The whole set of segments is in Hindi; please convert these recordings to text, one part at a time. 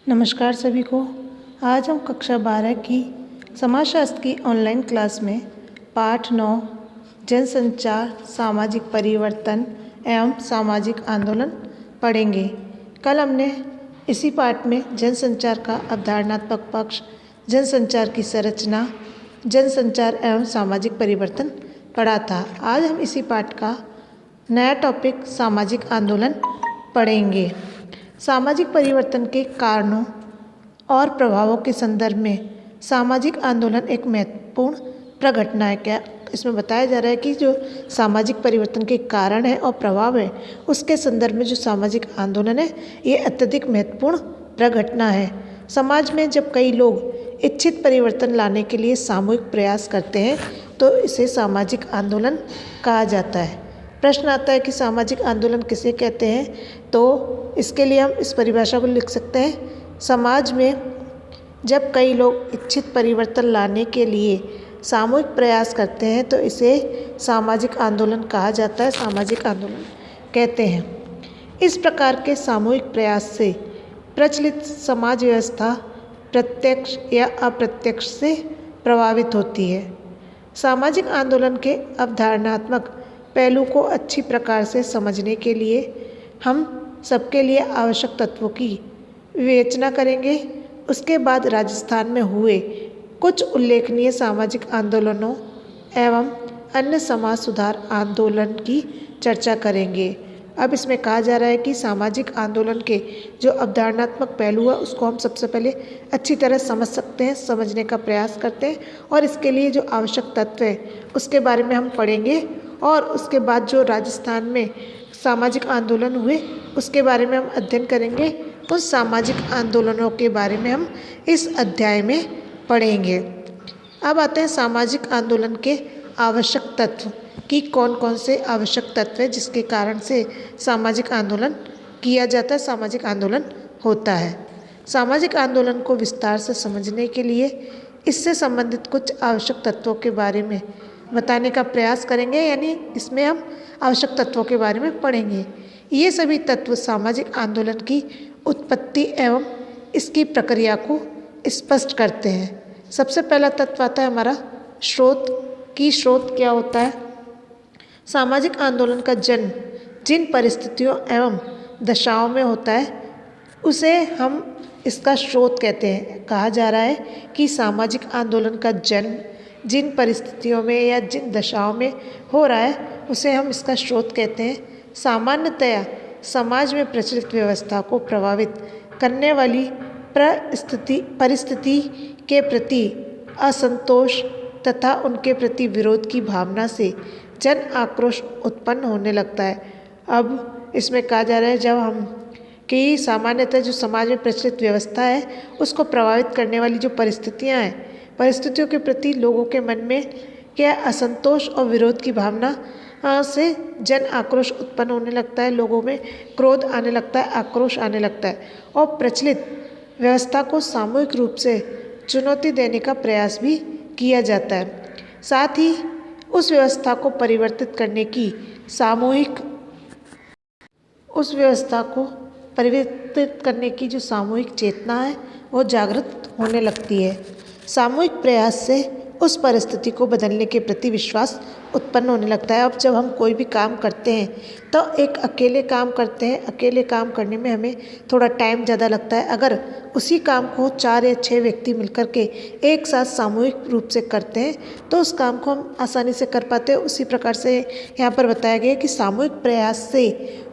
नमस्कार सभी को। आज हम कक्षा 12 की समाजशास्त्र की ऑनलाइन क्लास में पाठ 9 जनसंचार, सामाजिक परिवर्तन एवं सामाजिक आंदोलन पढ़ेंगे। कल हमने इसी पाठ में जनसंचार का अवधारणात्मक पक्ष, जनसंचार की संरचना, जनसंचार एवं सामाजिक परिवर्तन पढ़ा था। आज हम इसी पाठ का नया टॉपिक सामाजिक आंदोलन पढ़ेंगे। सामाजिक परिवर्तन के कारणों और प्रभावों के संदर्भ में सामाजिक आंदोलन एक महत्वपूर्ण प्रघटना है। क्या इसमें बताया जा रहा है कि जो सामाजिक परिवर्तन के कारण है और प्रभाव है, उसके संदर्भ में जो सामाजिक आंदोलन है ये अत्यधिक महत्वपूर्ण प्रघटना है। समाज में जब कई लोग इच्छित परिवर्तन लाने के लिए सामूहिक प्रयास करते हैं तो इसे सामाजिक आंदोलन कहा जाता है। प्रश्न आता है कि सामाजिक आंदोलन किसे कहते हैं, तो इसके लिए हम इस परिभाषा को लिख सकते हैं। समाज में जब कई लोग इच्छित परिवर्तन लाने के लिए सामूहिक प्रयास करते हैं तो इसे सामाजिक आंदोलन कहा जाता है, सामाजिक आंदोलन कहते हैं। इस प्रकार के सामूहिक प्रयास से प्रचलित समाज व्यवस्था प्रत्यक्ष या अप्रत्यक्ष से प्रभावित होती है। सामाजिक आंदोलन के अवधारणात्मक पहलू को अच्छी प्रकार से समझने के लिए हम सबके लिए आवश्यक तत्वों की विवेचना करेंगे। उसके बाद राजस्थान में हुए कुछ उल्लेखनीय सामाजिक आंदोलनों एवं अन्य समाज सुधार आंदोलन की चर्चा करेंगे। अब इसमें कहा जा रहा है कि सामाजिक आंदोलन के जो अवधारणात्मक पहलू है उसको हम सबसे पहले अच्छी तरह समझ सकते हैं, समझने का प्रयास करते हैं और इसके लिए जो आवश्यक तत्व है उसके बारे में हम पढ़ेंगे। और उसके बाद जो राजस्थान में सामाजिक आंदोलन हुए उसके बारे में हम अध्ययन करेंगे। उस सामाजिक आंदोलनों के बारे में हम इस अध्याय में पढ़ेंगे। अब आते हैं सामाजिक आंदोलन के आवश्यक तत्व कि कौन कौन से आवश्यक तत्व है जिसके कारण से सामाजिक आंदोलन किया जाता है, सामाजिक आंदोलन होता है। सामाजिक आंदोलन को विस्तार से समझने के लिए इससे संबंधित कुछ आवश्यक तत्वों के बारे में बताने का प्रयास करेंगे, यानी इसमें हम आवश्यक तत्वों के बारे में पढ़ेंगे। ये सभी तत्व सामाजिक आंदोलन की उत्पत्ति एवं इसकी प्रक्रिया को स्पष्ट करते हैं। सबसे पहला तत्व आता है हमारा स्रोत की स्रोत क्या होता है। सामाजिक आंदोलन का जन्म जिन परिस्थितियों एवं दशाओं में होता है उसे हम इसका स्रोत कहते हैं। कहा जा रहा है कि सामाजिक आंदोलन का जन्म जिन परिस्थितियों में या जिन दशाओं में हो रहा है उसे हम इसका स्रोत कहते हैं। सामान्यतया समाज में प्रचलित व्यवस्था को प्रभावित करने वाली परिस्थिति के प्रति असंतोष तथा उनके प्रति विरोध की भावना से जन आक्रोश उत्पन्न होने लगता है। अब इसमें कहा जा रहा है जब हम कि सामान्यतः जो समाज में प्रचलित व्यवस्था है उसको प्रभावित करने वाली जो परिस्थितियाँ हैं, परिस्थितियों के प्रति लोगों के मन में क्या असंतोष और विरोध की भावना से जन आक्रोश उत्पन्न होने लगता है। लोगों में क्रोध आने लगता है, आक्रोश आने लगता है और प्रचलित व्यवस्था को सामूहिक रूप से चुनौती देने का प्रयास भी किया जाता है। साथ ही उस व्यवस्था को परिवर्तित करने की जो सामूहिक चेतना है वो जागृत होने लगती है। सामूहिक प्रयास से उस परिस्थिति को बदलने के प्रति विश्वास उत्पन्न होने लगता है। अब जब हम कोई भी काम करते हैं तो एक अकेले काम करते हैं, अकेले काम करने में हमें थोड़ा टाइम ज़्यादा लगता है। अगर उसी काम को 4 या 6 व्यक्ति मिलकर के एक साथ सामूहिक रूप से करते हैं तो उस काम को हम आसानी से कर पाते हैं। उसी प्रकार से यहाँ पर बताया गया कि सामूहिक प्रयास से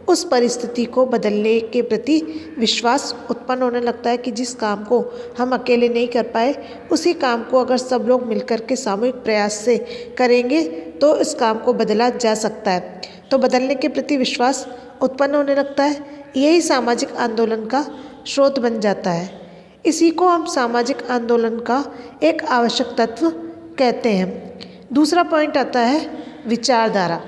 उस परिस्थिति को बदलने के प्रति विश्वास उत्पन्न होने लगता है कि जिस काम को हम अकेले नहीं कर पाए उसी काम को अगर सब लोग मिलकर के सामूहिक प्रयास से करेंगे तो इस काम को बदला जा सकता है। तो बदलने के प्रति विश्वास उत्पन्न होने लगता है। यही सामाजिक आंदोलन का स्रोत बन जाता है। इसी को हम सामाजिक आंदोलन का एक आवश्यक तत्व कहते हैं। दूसरा पॉइंट आता है विचारधारा।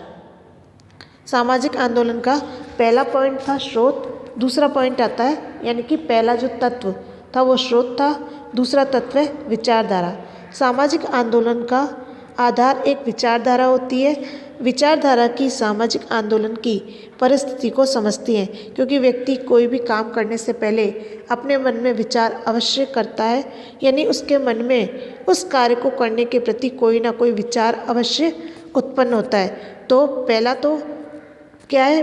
सामाजिक आंदोलन का पहला पॉइंट था स्रोत, दूसरा पॉइंट आता है यानी कि पहला जो तत्व था वो स्रोत था, दूसरा तत्व है विचारधारा। सामाजिक आंदोलन का आधार एक विचारधारा होती है विचारधारा की सामाजिक आंदोलन की परिस्थिति को समझती हैं, क्योंकि व्यक्ति कोई भी काम करने से पहले अपने मन में विचार अवश्य करता है, यानी उसके मन में उस कार्य को करने के प्रति कोई ना कोई विचार अवश्य उत्पन्न होता है। तो पहला तो क्या है,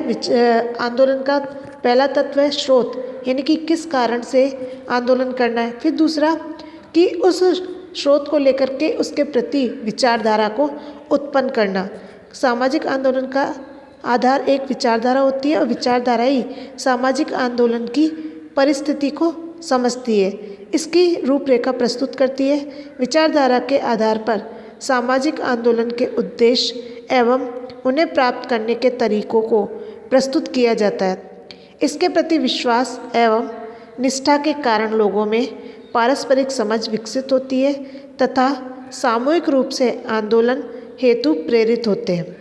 आंदोलन का पहला तत्व है स्रोत, यानी कि किस कारण से आंदोलन करना है। फिर दूसरा कि उस स्रोत को लेकर के उसके प्रति विचारधारा को उत्पन्न करना। सामाजिक आंदोलन का आधार एक विचारधारा होती है और विचारधारा ही सामाजिक आंदोलन की परिस्थिति को समझती है, इसकी रूपरेखा प्रस्तुत करती है। विचारधारा के आधार पर सामाजिक आंदोलन के उद्देश्य एवं उन्हें प्राप्त करने के तरीकों को प्रस्तुत किया जाता है। इसके प्रति विश्वास एवं निष्ठा के कारण लोगों में पारस्परिक समझ विकसित होती है तथा सामूहिक रूप से आंदोलन हेतु प्रेरित होते हैं।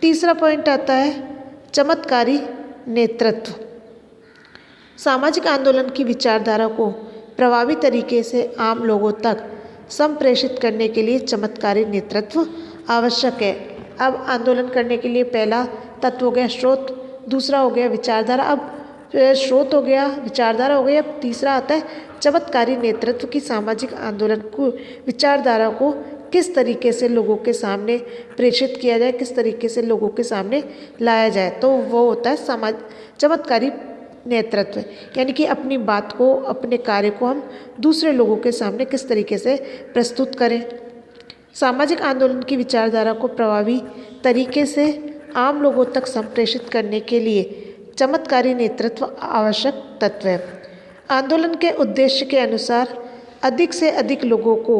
तीसरा पॉइंट आता है चमत्कारी नेतृत्व। सामाजिक आंदोलन की विचारधारा को प्रभावी तरीके से आम लोगों तक संप्रेषित करने के लिए चमत्कारी नेतृत्व आवश्यक है। अब आंदोलन करने के लिए पहला तत्व हो गया स्रोत, दूसरा हो गया विचारधारा। अब स्रोत हो गया, विचारधारा हो गई, अब तीसरा आता है चमत्कारी नेतृत्व की सामाजिक आंदोलन को विचारधारा को किस तरीके से लोगों के सामने प्रेषित किया जाए, किस तरीके से लोगों के सामने लाया जाए, तो वो होता है चमत्कारी नेतृत्व। यानी कि अपनी बात को, अपने कार्य को हम दूसरे लोगों के सामने किस तरीके से प्रस्तुत करें। सामाजिक आंदोलन की विचारधारा को प्रभावी तरीके से आम लोगों तक संप्रेषित करने के लिए चमत्कारी नेतृत्व आवश्यक तत्व है। आंदोलन के उद्देश्य के अनुसार अधिक से अधिक लोगों को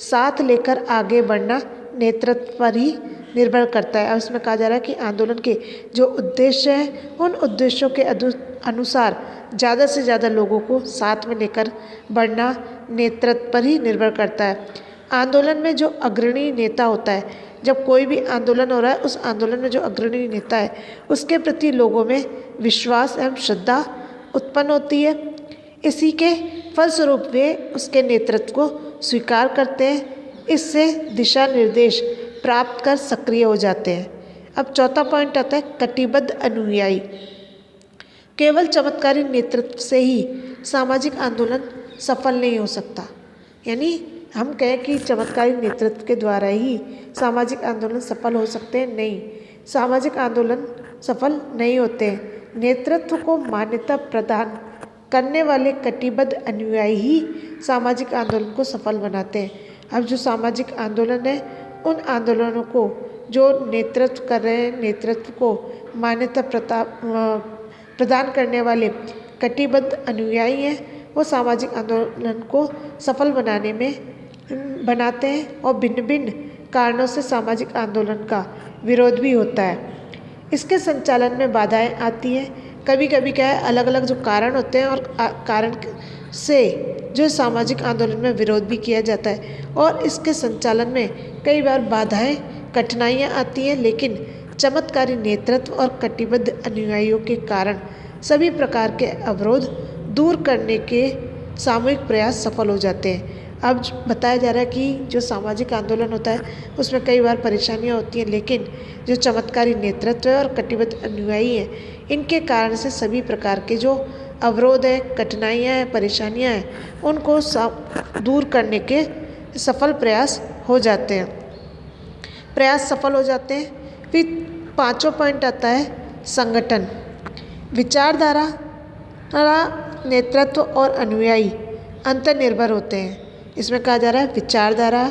साथ लेकर आगे बढ़ना नेतृत्व पर ही निर्भर करता है। अब इसमें कहा जा रहा है कि आंदोलन के जो उद्देश्य हैं उन उद्देश्यों के अनुसार ज़्यादा से ज़्यादा लोगों को साथ में लेकर बढ़ना नेतृत्व पर ही निर्भर करता है। आंदोलन में जो अग्रणी नेता होता है, जब कोई भी आंदोलन हो रहा है उस आंदोलन में जो अग्रणी नेता है उसके प्रति लोगों में विश्वास एवं श्रद्धा उत्पन्न होती है। इसी के फलस्वरूप वे उसके नेतृत्व को स्वीकार करते हैं, इससे दिशा निर्देश प्राप्त कर सक्रिय हो जाते हैं। अब चौथा पॉइंट आता है कटिबद्ध अनुयायी। केवल चमत्कारी नेतृत्व से ही सामाजिक आंदोलन सफल नहीं हो सकता। यानी हम कहें कि चमत्कारी नेतृत्व के द्वारा ही सामाजिक आंदोलन सफल हो सकते हैं, नहीं, सामाजिक आंदोलन सफल नहीं होते हैं। नेतृत्व को मान्यता प्रदान करने वाले कटिबद्ध अनुयायी ही सामाजिक आंदोलन को सफल बनाते हैं। अब जो सामाजिक आंदोलन है उन आंदोलनों को जो नेतृत्व कर रहे हैं, नेतृत्व को मान्यता प्रदान करने वाले कटिबद्ध अनुयायी हैं, वो सामाजिक आंदोलन को सफल बनाते हैं और भिन्न भिन्न कारणों से सामाजिक आंदोलन का विरोध भी होता है। इसके संचालन में बाधाएं आती हैं। कभी कभी क्या है, अलग अलग जो कारण होते हैं और कारण से जो सामाजिक आंदोलन में विरोध भी किया जाता है और इसके संचालन में कई बार बाधाएं, कठिनाइयां आती हैं, लेकिन चमत्कारी नेतृत्व और कटिबद्ध अनुयायियों के कारण सभी प्रकार के अवरोध दूर करने के सामूहिक प्रयास सफल हो जाते हैं। अब बताया जा रहा है कि जो सामाजिक आंदोलन होता है उसमें कई बार परेशानियां होती हैं, लेकिन जो चमत्कारी नेतृत्व है और कटिबद्ध अनुयायी हैं, इनके कारण से सभी प्रकार के जो अवरोध है, कठिनाइयाँ हैं, परेशानियाँ हैं, उनको दूर करने के सफल प्रयास हो जाते हैं, फिर पांचवा पॉइंट आता है संगठन। विचारधारा, नेतृत्व और अनुयायी अंतर्निर्भर होते हैं। इसमें कहा जा रहा है विचारधारा,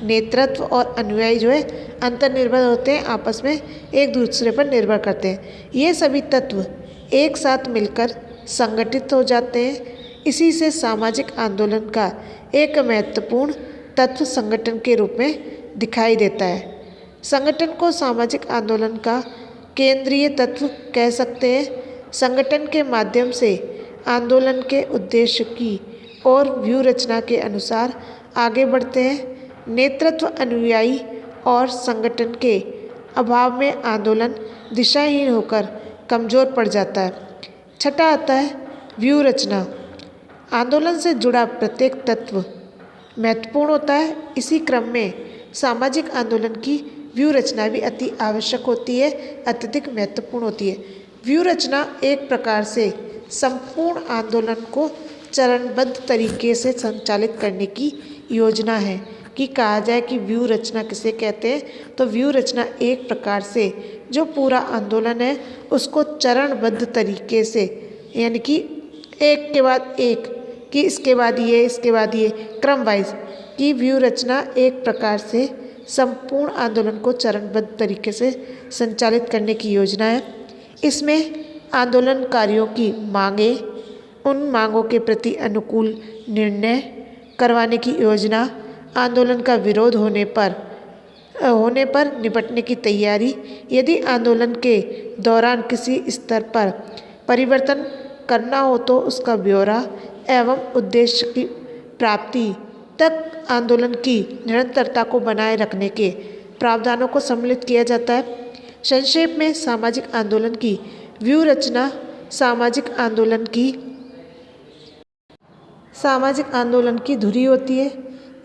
नेतृत्व और अनुयायी जो है अंतर्निर्भर होते हैं, आपस में एक दूसरे पर निर्भर करते हैं। ये सभी तत्व एक साथ मिलकर संगठित हो जाते हैं। इसी से सामाजिक आंदोलन का एक महत्वपूर्ण तत्व संगठन के रूप में दिखाई देता है। संगठन को सामाजिक आंदोलन का केंद्रीय तत्व कह सकते हैं। संगठन के माध्यम से आंदोलन के उद्देश्य की और व्यूह रचना के अनुसार आगे बढ़ते हैं। नेतृत्व, अनुयायी और संगठन के अभाव में आंदोलन दिशाहीन होकर कमज़ोर पड़ जाता है। छठा आता है व्यूह रचना। आंदोलन से जुड़ा प्रत्येक तत्व महत्वपूर्ण होता है। इसी क्रम में सामाजिक आंदोलन की व्यू रचना भी अति आवश्यक होती है, अत्यधिक महत्वपूर्ण होती है। व्यू रचना एक प्रकार से संपूर्ण आंदोलन को चरणबद्ध तरीके से संचालित करने की योजना है। कि कहा जाए कि व्यू रचना किसे कहते हैं, तो व्यू रचना एक प्रकार से जो पूरा आंदोलन है उसको चरणबद्ध तरीके से, यानी कि एक के बाद एक, कि इसके बाद ये, इसके बाद ये, क्रम वाइज, कि व्यू रचना एक प्रकार से संपूर्ण आंदोलन को चरणबद्ध तरीके से संचालित करने की योजना है। इसमें आंदोलनकारियों की मांगे, उन मांगों के प्रति अनुकूल निर्णय करवाने की योजना, आंदोलन का विरोध होने पर निपटने की तैयारी, यदि आंदोलन के दौरान किसी स्तर पर परिवर्तन करना हो तो उसका ब्यौरा एवं उद्देश्य की प्राप्ति तक आंदोलन की निरंतरता को बनाए रखने के प्रावधानों को सम्मिलित किया जाता है। संक्षेप में सामाजिक आंदोलन की व्यू रचना सामाजिक आंदोलन की धुरी होती है।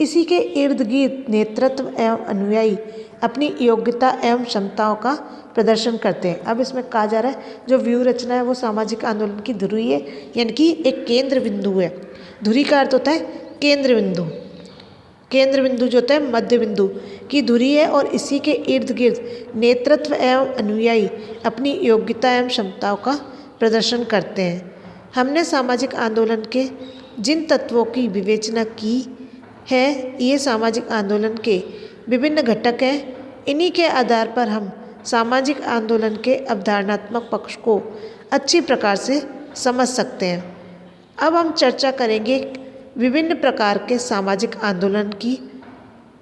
इसी के इर्द गिर्द नेतृत्व एवं अनुयायी अपनी योग्यता एवं क्षमताओं का प्रदर्शन करते हैं। अब इसमें कहा जा रहा है जो व्यू रचना है वो सामाजिक आंदोलन की धुरी है, यानी कि एक केंद्र बिंदु है। धुरी का अर्थ होता है केंद्र बिंदु। केंद्र बिंदु जो होता है मध्य बिंदु की धुरी है, और इसी के इर्द गिर्द नेतृत्व एवं अनुयायी अपनी योग्यता एवं क्षमताओं का प्रदर्शन करते हैं। हमने सामाजिक आंदोलन के जिन तत्वों की विवेचना की है, ये सामाजिक आंदोलन के विभिन्न घटक हैं। इन्हीं के आधार पर हम सामाजिक आंदोलन के अवधारणात्मक पक्ष को अच्छी प्रकार से समझ सकते हैं। अब हम चर्चा करेंगे विभिन्न प्रकार के सामाजिक आंदोलन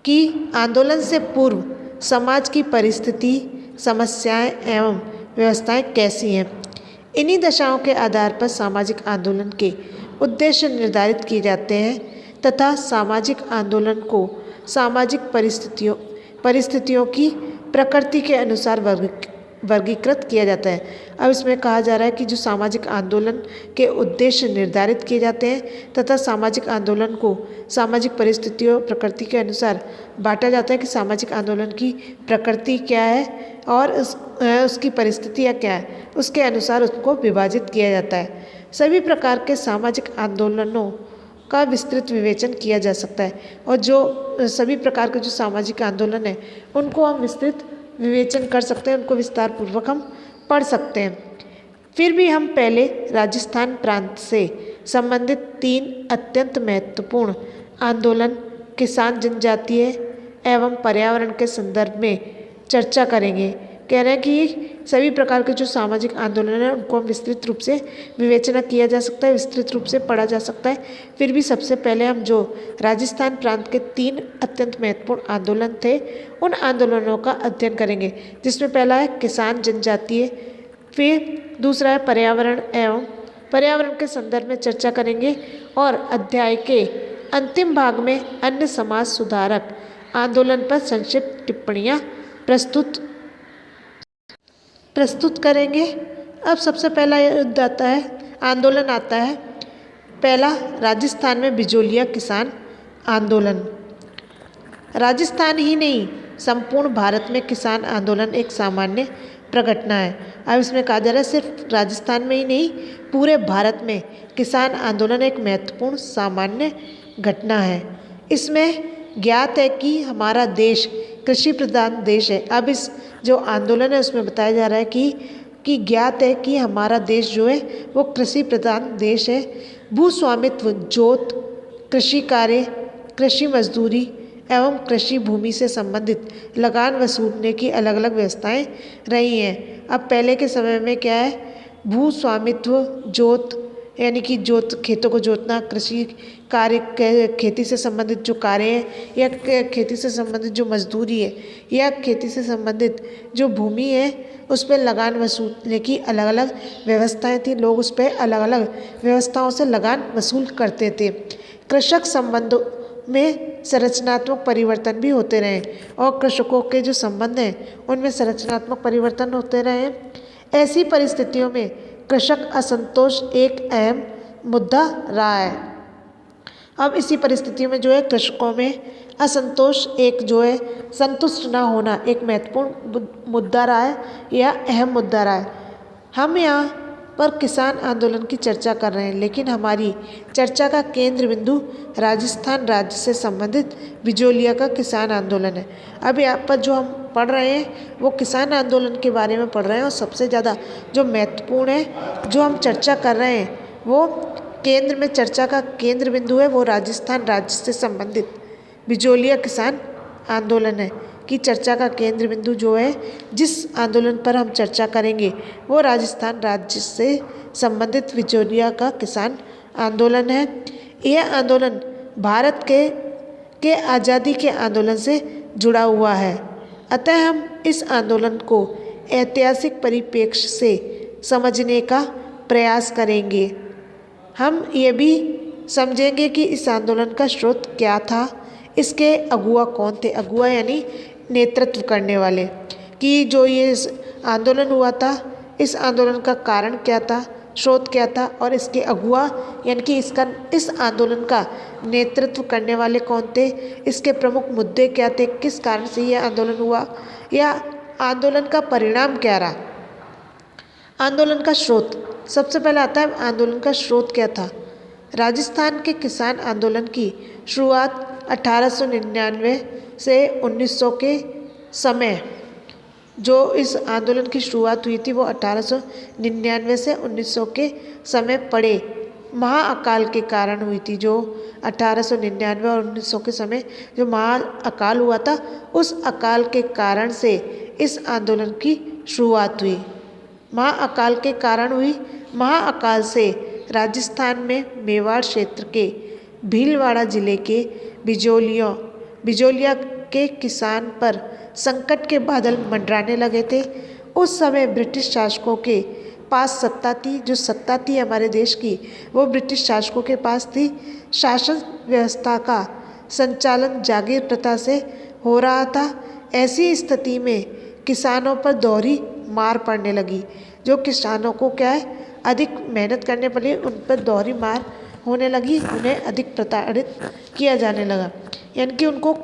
की आंदोलन से पूर्व समाज की परिस्थिति, समस्याएं एवं व्यवस्थाएं कैसी हैं। इन्हीं दशाओं के आधार पर सामाजिक आंदोलन के उद्देश्य निर्धारित किए जाते हैं तथा सामाजिक आंदोलन को सामाजिक परिस्थितियों की प्रकृति के अनुसार वर्गीकृत किया जाता है। अब इसमें कहा जा रहा है कि जो सामाजिक आंदोलन के उद्देश्य निर्धारित किए जाते हैं तथा सामाजिक आंदोलन को सामाजिक परिस्थितियों प्रकृति के अनुसार बांटा जाता है कि सामाजिक आंदोलन की प्रकृति क्या है और उसकी परिस्थितियाँ क्या है, उसके अनुसार उसको विभाजित किया जाता है। सभी प्रकार के सामाजिक आंदोलनों का विस्तृत विवेचन किया जा सकता है, और जो सभी प्रकार के जो सामाजिक आंदोलन है उनको हम विस्तृत विवेचन कर सकते हैं, उनको विस्तार पूर्वक हम पढ़ सकते हैं। फिर भी हम पहले राजस्थान प्रांत से संबंधित 3 अत्यंत महत्वपूर्ण आंदोलन किसान जनजातीय एवं पर्यावरण के संदर्भ में चर्चा करेंगे। कह रहे हैं कि सभी प्रकार के जो सामाजिक आंदोलन है उनको हम विस्तृत रूप से विवेचना किया जा सकता है, विस्तृत रूप से पढ़ा जा सकता है। फिर भी सबसे पहले हम जो राजस्थान प्रांत के 3 अत्यंत महत्वपूर्ण आंदोलन थे उन आंदोलनों का अध्ययन करेंगे, जिसमें पहला है किसान जनजातीय, फिर दूसरा है पर्यावरण के संदर्भ में चर्चा करेंगे, और अध्याय के अंतिम भाग में अन्य समाज सुधारक आंदोलन पर संक्षिप्त टिप्पणियाँ प्रस्तुत करेंगे। अब सबसे पहला आंदोलन आता है पहला, राजस्थान में बिजोलिया किसान आंदोलन। राजस्थान ही नहीं संपूर्ण भारत में किसान आंदोलन एक सामान्य प्रघटना है। अब इसमें कहा जा रहा है सिर्फ राजस्थान में ही नहीं पूरे भारत में किसान आंदोलन एक महत्वपूर्ण सामान्य घटना है। इसमें ज्ञात है कि हमारा देश कृषि प्रधान देश है। अब इस जो आंदोलन है उसमें बताया जा रहा है कि ज्ञात है कि हमारा देश जो है वो कृषि प्रधान देश है। भूस्वामित्व, जोत, कृषि कार्य, कृषि मजदूरी एवं कृषि भूमि से संबंधित लगान वसूलने की अलग अलग व्यवस्थाएं रही हैं। अब पहले के समय में क्या है, भूस्वामित्व, जोत यानी कि खेतों को जोतना, कृषि कार्य खेती से संबंधित जो कार्य है या खेती से संबंधित जो मजदूरी है या खेती से संबंधित जो भूमि है उस पर लगान वसूलने की अलग अलग व्यवस्थाएं थी। लोग उस पर अलग अलग व्यवस्थाओं से लगान वसूल करते थे। कृषक संबंधों में संरचनात्मक परिवर्तन भी होते रहे और कृषकों के जो संबंध हैं उनमें संरचनात्मक परिवर्तन होते रहे। ऐसी परिस्थितियों में कृषक असंतोष एक अहम मुद्दा रहा है। अब इसी परिस्थिति में जो है कृषकों में असंतोष, एक जो है संतुष्ट ना होना एक महत्वपूर्ण मुद्दा रहा है या अहम मुद्दा रहा है। हम यहाँ पर किसान आंदोलन की चर्चा कर रहे हैं, लेकिन हमारी चर्चा का केंद्र बिंदु राजस्थान राज्य से संबंधित बिजोलिया का किसान आंदोलन है। अब यहाँ पर जो हम पढ़ रहे हैं वो किसान आंदोलन के बारे में पढ़ रहे हैं और सबसे ज़्यादा जो महत्वपूर्ण है जो हम चर्चा कर रहे हैं वो केंद्र में चर्चा का केंद्र बिंदु है वो राजस्थान राज्य से संबंधित बिजोलिया किसान आंदोलन है की चर्चा का केंद्र बिंदु जो है जिस आंदोलन पर हम चर्चा करेंगे वो राजस्थान राज्य से संबंधित बिजोलिया का किसान आंदोलन है। यह आंदोलन भारत के आज़ादी के आंदोलन से जुड़ा हुआ है। अतः हम इस आंदोलन को ऐतिहासिक परिप्रेक्ष्य से समझने का प्रयास करेंगे। हम ये भी समझेंगे कि इस आंदोलन का स्रोत क्या था, इसके अगुआ कौन थे, अगुआ यानी नेतृत्व करने वाले, कि जो ये आंदोलन हुआ था इस आंदोलन का कारण क्या था, स्रोत क्या था और इसके अगुआ यानी कि इस आंदोलन का नेतृत्व करने वाले कौन थे, इसके प्रमुख मुद्दे क्या थे, किस कारण से यह आंदोलन हुआ या आंदोलन का परिणाम क्या रहा। आंदोलन का स्रोत सबसे पहले आता है, आंदोलन का स्रोत क्या था। राजस्थान के किसान आंदोलन की शुरुआत 1899 से 1900 के समय जो इस आंदोलन की शुरुआत हुई थी वो 1899 से 1900 के समय पड़े महाअकाल के कारण हुई थी। जो 1899 और 1900 के समय जो महाअकाल हुआ था उस अकाल के कारण से इस आंदोलन की शुरुआत हुई। महाअकाल के कारण हुई। महाअकाल से राजस्थान में मेवाड़ क्षेत्र के भीलवाड़ा जिले के बिजोलिया के किसान पर संकट के बादल मंडराने लगे थे। उस समय ब्रिटिश शासकों के पास सत्ता थी, जो सत्ता थी हमारे देश की वो ब्रिटिश शासकों के पास थी। शासन व्यवस्था का संचालन जागीर प्रथा से हो रहा था। ऐसी स्थिति में किसानों पर दोहरी मार पड़ने लगी। जो किसानों को क्या है अधिक मेहनत करने पड़ी, उन पर दोहरी मार होने लगी, उन्हें अधिक प्रताड़ित किया जाने लगा। यानी कि उनको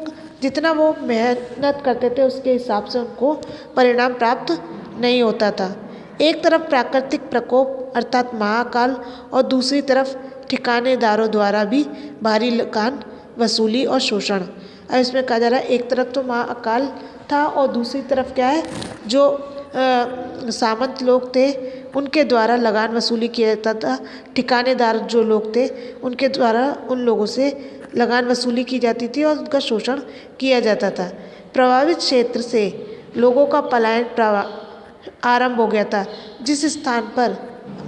जितना वो मेहनत करते थे उसके हिसाब से उनको परिणाम प्राप्त नहीं होता था। एक तरफ प्राकृतिक प्रकोप अर्थात महाअकाल और दूसरी तरफ ठिकानेदारों द्वारा भी भारी लगान वसूली और शोषण। अब इसमें कहा जा रहा है एक तरफ तो महाअकाल था और दूसरी तरफ क्या है जो सामंत लोग थे उनके द्वारा लगान वसूली किया जाता था। ठिकानेदार जो लोग थे उनके द्वारा उन लोगों से लगान वसूली की जाती थी और उनका शोषण किया जाता था। प्रभावित क्षेत्र से लोगों का पलायन आरंभ हो गया था। जिस स्थान पर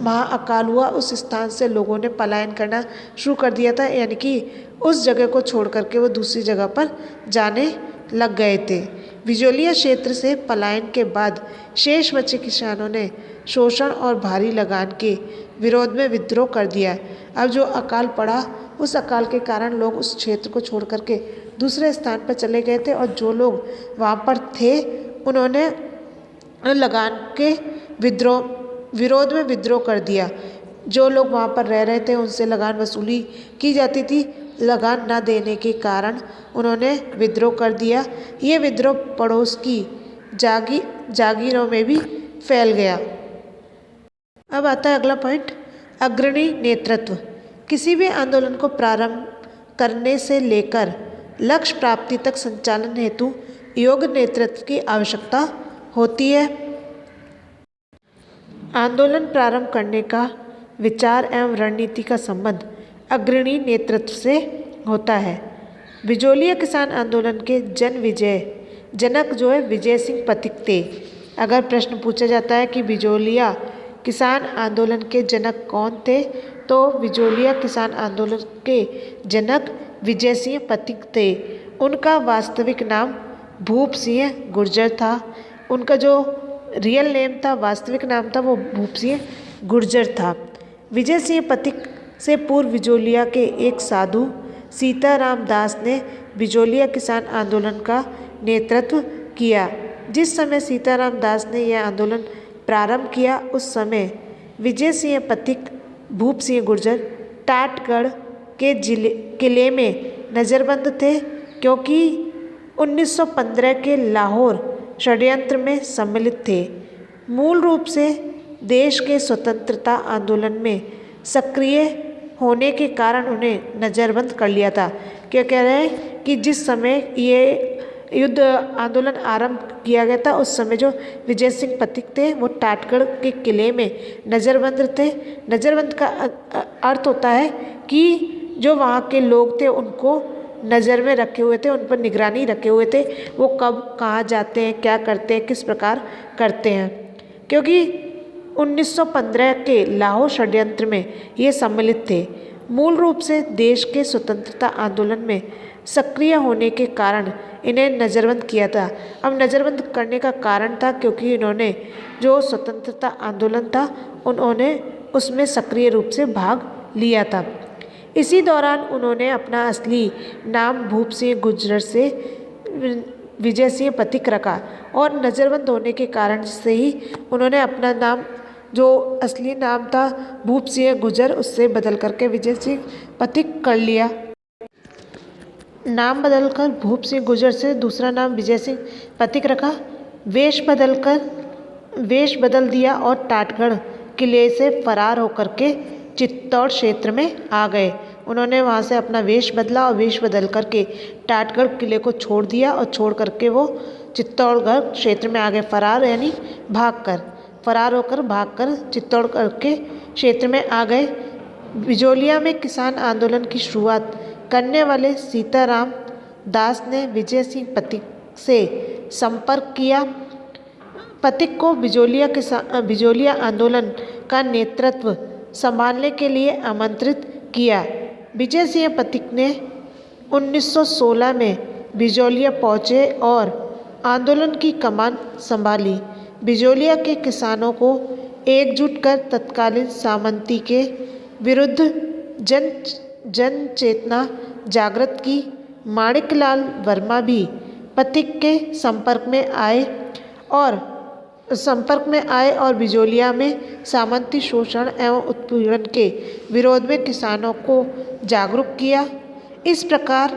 महाअकाल हुआ उस स्थान से लोगों ने पलायन करना शुरू कर दिया था, यानी कि उस जगह को छोड़ करके वो दूसरी जगह पर जाने लग गए थे। बिजोलिया क्षेत्र से पलायन के बाद शेष बचे किसानों ने शोषण और भारी लगान के विरोध में विद्रोह कर दिया। अब जो अकाल पड़ा उस अकाल के कारण लोग उस क्षेत्र को छोड़ करके दूसरे स्थान पर चले गए थे और जो लोग वहाँ पर थे उन्होंने लगान के विरोध में विद्रोह कर दिया। जो लोग वहाँ पर रह रहे थे उनसे लगान वसूली की जाती थी, लगान न देने के कारण उन्होंने विद्रोह कर दिया। ये विद्रोह पड़ोस की जागीरों में भी फैल गया। अब आता है अगला पॉइंट, अग्रणी नेतृत्व। किसी भी आंदोलन को प्रारंभ करने से लेकर लक्ष्य प्राप्ति तक संचालन हेतु योग्य नेतृत्व की आवश्यकता होती है। आंदोलन प्रारंभ करने का विचार एवं रणनीति का संबंध अग्रणी नेतृत्व से होता है। बिजोलिया किसान आंदोलन के जनक जो है विजय सिंह पथिक थे। अगर प्रश्न पूछा जाता है कि बिजोलिया किसान आंदोलन के जनक कौन थे, तो बिजोलिया किसान आंदोलन के जनक विजय सिंह पथिक थे। उनका वास्तविक नाम भूप सिंह गुर्जर था। उनका जो रियल नेम था, वास्तविक नाम था, वो भूप सिंह गुर्जर था। विजय सिंह पथिक से पूर्व बिजोलिया के एक साधु सीताराम दास ने बिजोलिया किसान आंदोलन का नेतृत्व किया। जिस समय सीताराम दास ने यह आंदोलन प्रारंभ किया उस समय विजय सिंह पथिक, भूप सिंह गुर्जर टाटगढ़ के किले में नज़रबंद थे, क्योंकि 1915 के लाहौर षड्यंत्र में सम्मिलित थे। मूल रूप से देश के स्वतंत्रता आंदोलन में सक्रिय होने के कारण उन्हें नज़रबंद कर लिया था। क्या कह रहे हैं कि जिस समय ये युद्ध आंदोलन आरंभ किया गया था, उस समय जो विजय सिंह पथिक थे वो टाटगढ़ के किले में नज़रबंद थे। नज़रबंद का अर्थ होता है कि जो वहाँ के लोग थे उनको नज़र में रखे हुए थे, उन पर निगरानी रखे हुए थे, वो कब कहाँ जाते हैं, क्या करते हैं, किस प्रकार करते हैं। क्योंकि 1915 के लाहौर षड्यंत्र में ये सम्मिलित थे। मूल रूप से देश के स्वतंत्रता आंदोलन में सक्रिय होने के कारण इन्हें नज़रबंद किया था। अब नज़रबंद करने का कारण था क्योंकि इन्होंने जो स्वतंत्रता आंदोलन था उन्होंने उसमें सक्रिय रूप से भाग लिया था। इसी दौरान उन्होंने अपना असली नाम भूप सिंह गुर्जर से विजय सिंह पथिक रखा और नज़रबंद होने के कारण से ही उन्होंने अपना नाम, जो असली नाम था भूप सिंह गुर्जर, उससे बदल करके विजय सिंह पथिक कर लिया। नाम बदलकर भूप सिंह गुर्जर से दूसरा नाम विजय सिंह पथिक रखा। वेश बदल दिया और टाटगढ़ किले से फरार होकर के चित्तौड़ क्षेत्र में आ गए। उन्होंने वहाँ से अपना वेश बदला और वेश बदल करके टाटगढ़ किले को छोड़ दिया और छोड़ करके वो चित्तौड़गढ़ क्षेत्र में आ गए। फरार यानी भागकर चित्तौड़गढ़ के क्षेत्र में आ गए। बिजोलिया में किसान आंदोलन की शुरुआत करने वाले सीताराम दास ने विजय सिंह पथिक से संपर्क किया। पथिक को बिजोलिया आंदोलन का नेतृत्व संभालने के लिए आमंत्रित किया। विजय सिंह पथिक ने 1916 में बिजोलिया पहुँचे और आंदोलन की कमान संभाली। बिजोलिया के किसानों को एकजुट कर तत्कालीन सामंती के विरुद्ध जन चेतना जागृत की। माणिकलाल वर्मा भी पथिक के संपर्क में आए और बिजोलिया में सामंती शोषण एवं उत्पीड़न के विरोध में किसानों को जागरूक किया। इस प्रकार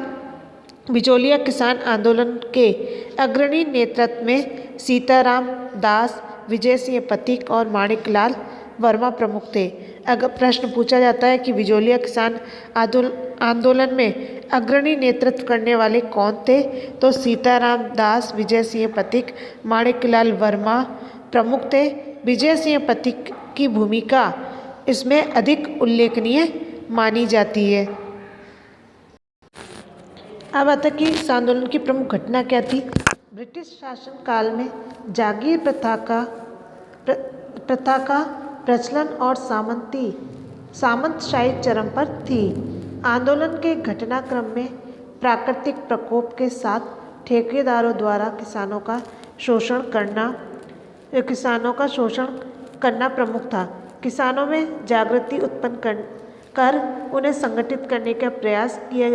बिजोलिया किसान आंदोलन के अग्रणी नेतृत्व में सीताराम दास, विजय सिंह पथिक और माणिकलाल वर्मा प्रमुख थे। अगर प्रश्न पूछा जाता है कि बिजोलिया किसान आंदोलन में अग्रणी नेतृत्व करने वाले कौन थे, तो सीताराम दास, विजय सिंह पथिक, माणिकलाल वर्मा प्रमुख थे। विजय सिंह पथिक की भूमिका इसमें अधिक उल्लेखनीय मानी जाती है। अब आता है कि इस आंदोलन की प्रमुख घटना क्या थी। ब्रिटिश शासन काल में जागीर प्रथा का प्रचलन और सामंतशाही चरम पर थी। आंदोलन के घटनाक्रम में प्राकृतिक प्रकोप के साथ ठेकेदारों द्वारा किसानों का शोषण करना प्रमुख था। किसानों में जागृति उत्पन्न कर उन्हें संगठित करने का प्रयास किए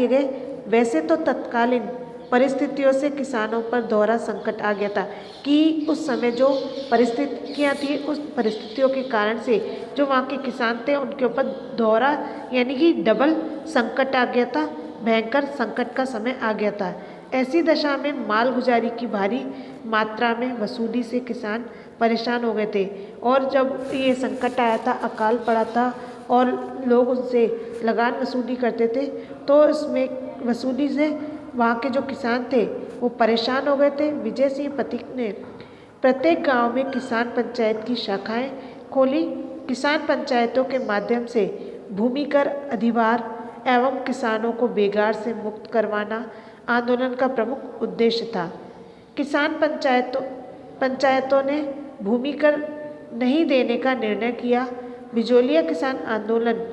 गए। वैसे तो तत्कालीन परिस्थितियों से किसानों पर दोहरा संकट आ गया था कि उस समय जो परिस्थितियाँ थी, उस परिस्थितियों के कारण से जो वहाँ के किसान थे उनके ऊपर दोहरा यानी कि डबल संकट आ गया था, भयंकर संकट का समय आ गया था। ऐसी दशा में मालगुजारी की भारी मात्रा में वसूली से किसान परेशान हो गए थे और जब ये संकट आया था, अकाल पड़ा था और लोग उनसे लगान वसूली करते थे, तो इसमें वसूली से वहाँ के जो किसान थे वो परेशान हो गए थे। विजय सिंह पथिक ने प्रत्येक गांव में किसान पंचायत की शाखाएं खोली। किसान पंचायतों के माध्यम से भूमि कर अधिभार एवं किसानों को बेगार से मुक्त करवाना आंदोलन का प्रमुख उद्देश्य था। किसान पंचायतों ने भूमि कर नहीं देने का निर्णय किया। बिजोलिया किसान आंदोलन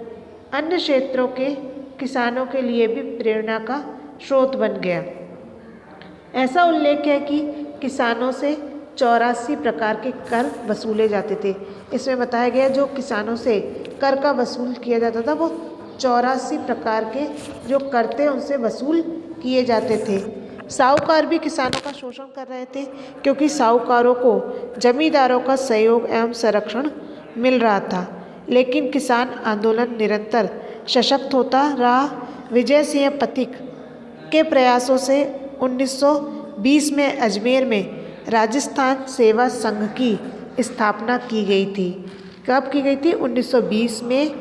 अन्य क्षेत्रों के किसानों के लिए भी प्रेरणा का स्रोत बन गया। ऐसा उल्लेख है कि किसानों से 84 प्रकार के कर वसूले जाते थे। इसमें बताया गया जो किसानों से कर का वसूल किया जाता था वो 84 प्रकार के जो कर थे उनसे वसूल किए जाते थे। साहूकार भी किसानों का शोषण कर रहे थे क्योंकि साहूकारों को जमींदारों का सहयोग एवं संरक्षण मिल रहा था। लेकिन किसान आंदोलन निरंतर सशक्त होता रहा। विजय सिंह पथिक के प्रयासों से 1920 में अजमेर में राजस्थान सेवा संघ की स्थापना की गई थी। कब की गई थी? 1920 में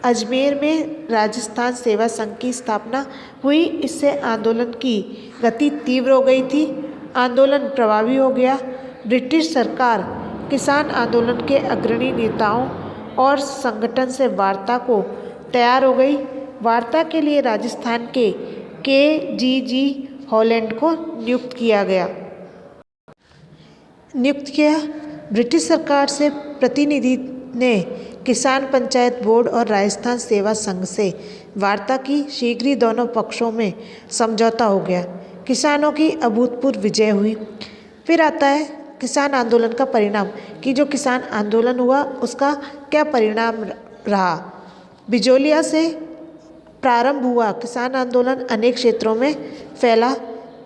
अजमेर में राजस्थान सेवा संघ की स्थापना हुई। इससे आंदोलन की गति तीव्र हो गई थी, आंदोलन प्रभावी हो गया। ब्रिटिश सरकार किसान आंदोलन के अग्रणी नेताओं और संगठन से वार्ता को तैयार हो गई। वार्ता के लिए राजस्थान के KGG हॉलैंड को नियुक्त किया। ब्रिटिश सरकार से प्रतिनिधि ने किसान पंचायत बोर्ड और राजस्थान सेवा संघ से वार्ता की। शीघ्र ही दोनों पक्षों में समझौता हो गया। किसानों की अभूतपूर्व विजय हुई। फिर आता है किसान आंदोलन का परिणाम, कि जो किसान आंदोलन हुआ उसका क्या परिणाम रहा। बिजोलिया से प्रारंभ हुआ किसान आंदोलन अनेक क्षेत्रों में फैला।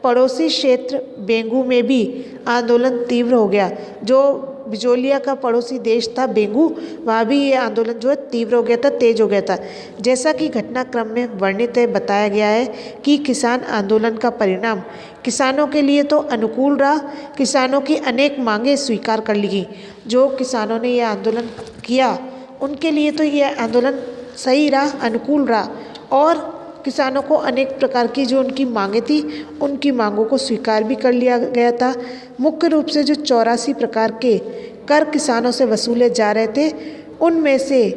पड़ोसी क्षेत्र बेंगू में भी आंदोलन तीव्र हो गया। जो बिजोलिया का पड़ोसी देश था बेंगू, वहाँ भी ये आंदोलन जो है तीव्र हो गया था, तेज हो गया था। जैसा कि घटनाक्रम में वर्णित है, बताया गया है कि किसान आंदोलन का परिणाम किसानों के लिए तो अनुकूल रहा। किसानों की अनेक मांगें स्वीकार कर ली गई। जो किसानों ने यह आंदोलन किया उनके लिए तो यह आंदोलन सही रहा, अनुकूल रहा, और किसानों को अनेक प्रकार की जो उनकी मांगें थी उनकी मांगों को स्वीकार भी कर लिया गया था। मुख्य रूप से जो 84 प्रकार के कर किसानों से वसूले जा रहे थे उनमें से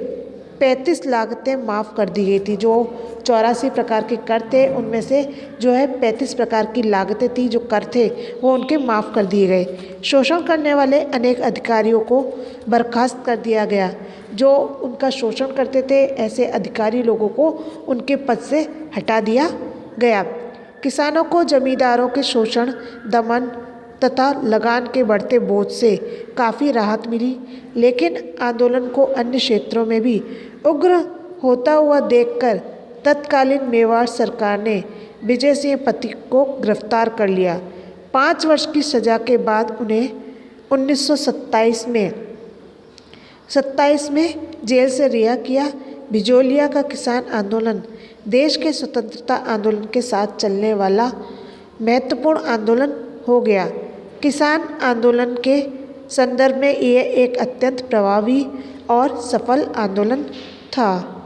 35 लागतें माफ़ कर दी गई थी। जो 84 प्रकार के कर थे उनमें से जो है 35 प्रकार की लागतें थी, जो कर थे वो उनके माफ़ कर दिए गए। शोषण करने वाले अनेक अधिकारियों को बर्खास्त कर दिया गया। जो उनका शोषण करते थे ऐसे अधिकारी लोगों को उनके पद से हटा दिया गया। किसानों को जमींदारों के शोषण, दमन तथा लगान के बढ़ते बोझ से काफ़ी राहत मिली। लेकिन आंदोलन को अन्य क्षेत्रों में भी उग्र होता हुआ देखकर तत्कालीन मेवाड़ सरकार ने विजय सिंह पथिक को गिरफ्तार कर लिया। 5 वर्ष की सज़ा के बाद उन्हें 1927 में जेल से रिहा किया। बिजोलिया का किसान आंदोलन देश के स्वतंत्रता आंदोलन के साथ चलने वाला महत्वपूर्ण आंदोलन हो गया। किसान आंदोलन के संदर्भ में यह एक अत्यंत प्रभावी और सफल आंदोलन था।